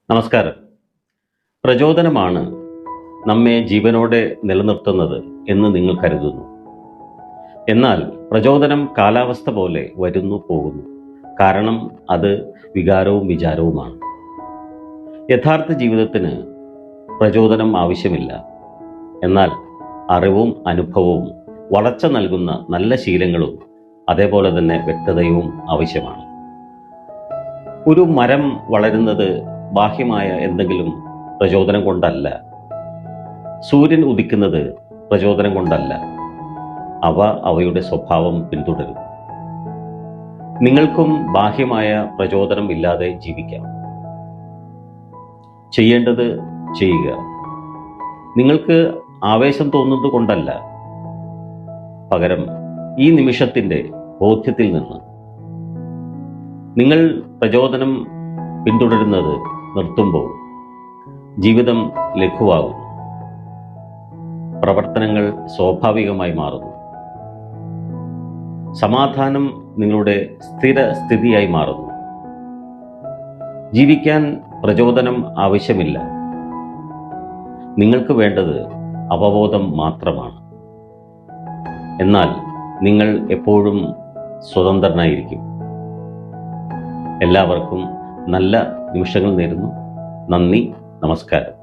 നമസ്കാരം. പ്രചോദനമാണ് നമ്മെ ജീവനോടെ നിലനിർത്തുന്നത് എന്ന് നിങ്ങൾ കരുതുന്നു. എന്നാൽ പ്രചോദനം കാലാവസ്ഥ പോലെ വരുന്നു പോകുന്നു. കാരണം അത് വികാരവും വിചാരവുമാണ്. യഥാർത്ഥ ജീവിതത്തിന് പ്രചോദനം ആവശ്യമില്ല. എന്നാൽ അറിവും അനുഭവവും വളർച്ച നൽകുന്ന നല്ല ശീലങ്ങളും അതേപോലെ തന്നെ വ്യക്തതയും ആവശ്യമാണ്. ഒരു മരം വളരുന്നത് ബാഹ്യമായ എന്തെങ്കിലും പ്രചോദനം കൊണ്ടല്ല. സൂര്യൻ ഉദിക്കുന്നത് പ്രചോദനം കൊണ്ടല്ല. അവ അവയുടെ സ്വഭാവം പിന്തുടരും. നിങ്ങൾക്കും ബാഹ്യമായ പ്രചോദനം ഇല്ലാതെ ജീവിക്കാം. ചെയ്യേണ്ടത് ചെയ്യുക. നിങ്ങൾക്ക് ആവേശം തോന്നുന്നത് കൊണ്ടല്ല, പകരം ഈ നിമിഷത്തിൻ്റെ ബോധ്യത്തിൽ നിന്ന്. നിങ്ങൾ പ്രചോദനം പിന്തുടരുന്നത് നിർത്തുമ്പോൾ ജീവിതം ലഘുവാകുന്നു. പ്രവർത്തനങ്ങൾ സ്വാഭാവികമായി മാറുന്നു. സമാധാനം നിങ്ങളുടെ സ്ഥിര സ്ഥിതിയായി മാറുന്നു. ജീവിക്കാൻ പ്രചോദനം ആവശ്യമില്ല. നിങ്ങൾക്ക് വേണ്ടത് അവബോധം മാത്രമാണ്. എന്നാൽ നിങ്ങൾ എപ്പോഴും സ്വതന്ത്രനായിരിക്കും. എല്ലാവർക്കും നല്ല നിമിഷങ്ങൾ നേരുന്നു. നന്ദി, നമസ്കാരം.